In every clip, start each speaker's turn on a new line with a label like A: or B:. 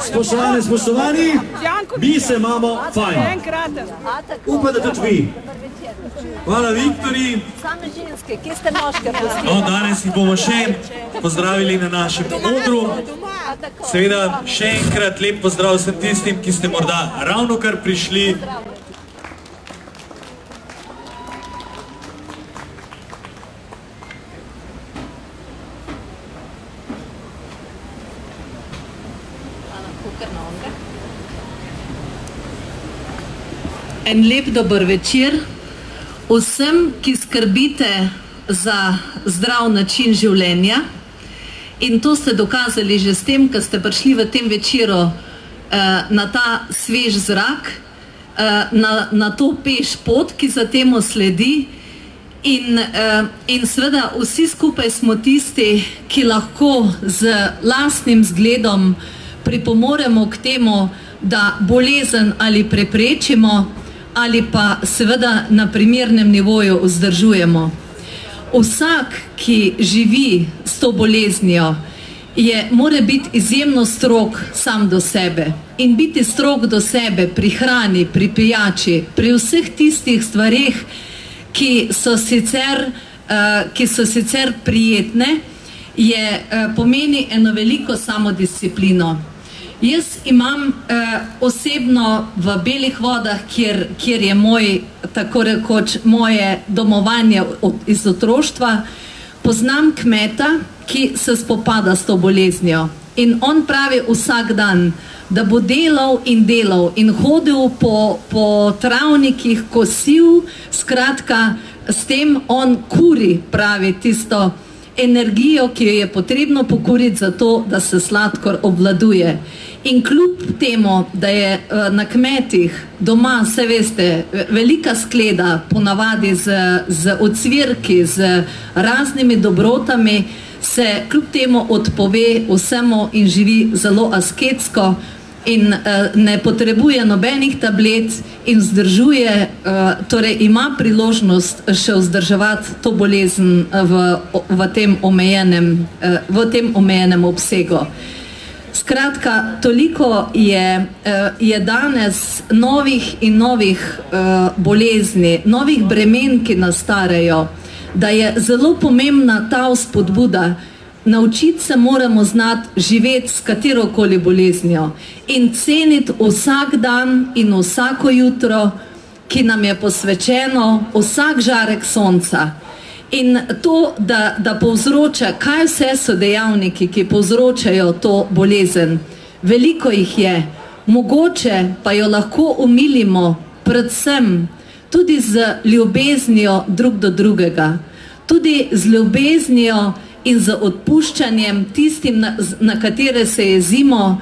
A: Spoštovane, spoštovani, mi se imamo fajn. Upam, da tudi vi.
B: Hvala, Viktorji.
C: Same ženske, kje ste moške pustili?
B: No, danes jih bomo še pozdravili na našem odru. Seveda, še enkrat lep pozdrav vsem tistim, ki ste morda ravnokar prišli.
D: En lep dober večer vsem, ki skrbite za zdrav način življenja, in to ste dokazali že s tem, ker ste prišli v tem večeru na ta svež zrak, na to peš pot, ki za temu sledi, in seveda vsi skupaj smo tisti, ki lahko z lastnim zgledom pripomoremo k temu, da bolezen ali preprečimo ali pa seveda na primernem nivoju vzdržujemo. Vsak, ki živi s to boleznijo, mora biti izjemno strog sam do sebe. In biti strog do sebe pri hrani, pri pijači, pri vseh tistih stvareh, ki so sicer prijetne, pomeni eno veliko samodisciplino. Jaz imam osebno v Belih vodah, kjer je tako rekoč moje domovanje iz otroštva, poznam kmeta, ki se spopada s to boleznijo. In on pravi vsak dan, da bo delal in hodil po travnikih, kosil, skratka, s tem on kuri, pravi, tisto energijo, ki jo je potrebno pokuriti za to, da se sladkor obvladuje. In kljub temu, da je na kmetih doma, vse veste, velika skleda, ponavadi z ocvirki, z raznimi dobrotami, se kljub temu odpove vsemu in živi zelo asketsko in ne potrebuje nobenih tablet in vzdržuje, torej ima priložnost še vzdrževati to bolezen v tem omejenem obsegu. Skratka, toliko je danes novih in novih bolezni, novih bremen, ki nas starejo, da je zelo pomembna ta vzpodbuda. Naučiti se moramo znati živeti s katerokoli boleznijo in ceniti vsak dan in vsako jutro, ki nam je posvečeno, vsak žarek sonca. In to, da povzroča, kaj vse so dejavniki, ki povzročajo to bolezen. Veliko jih je, mogoče pa jo lahko omilimo predvsem tudi z ljubeznijo drug do drugega, tudi z ljubeznijo in z odpuščanjem tistim, na katere se jezimo,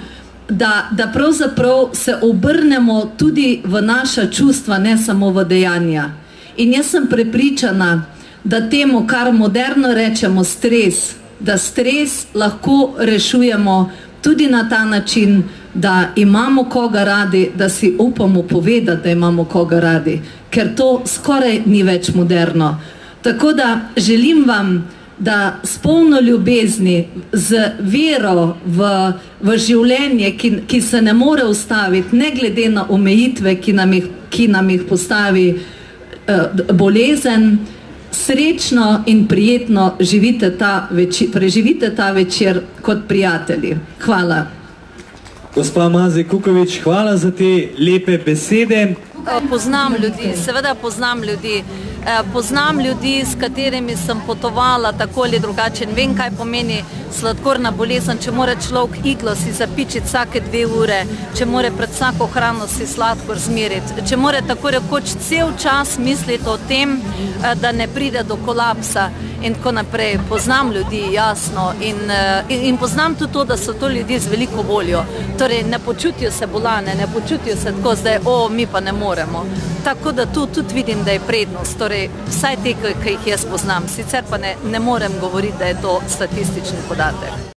D: da pravzaprav se obrnemo tudi v naša čustva, ne samo v dejanja. In jaz sem prepričana, da temu, kar moderno rečemo stres, da stres lahko rešujemo tudi na ta način, da imamo koga radi, da si upamo povedati, da imamo koga radi, ker to skoraj ni več moderno. Tako da želim vam, da s polno ljubezni, z vero v življenje, ki se ne more ustaviti, ne glede na omejitve, ki nam jih postavi bolezen, srečno in prijetno preživite ta večer kot prijatelji. Hvala.
B: Gospa Mazej Kukovič, hvala za te lepe besede.
C: Poznam ljudi, seveda poznam ljudi. Poznam ljudi, s katerimi sem potovala tako ali drugače. Vem, kaj pomeni sladkorna bolezen, če mora človek iglo si zapičiti vsake 2 ure, če mora pred vsako hrano si sladkor zmeriti, če mora tako rekoč cel čas misliti o tem, da ne pride do kolapsa in tako naprej. Poznam ljudi, jasno, in poznam tudi to, da so to ljudi z veliko voljo. Torej, ne počutijo se bolane, ne počutijo se tako zdaj, mi pa ne moremo. Tako da tu tudi vidim, da je prednost, torej vsaj te, ki jih jaz poznam. Sicer pa ne morem govoriti, da je to statistični podatek.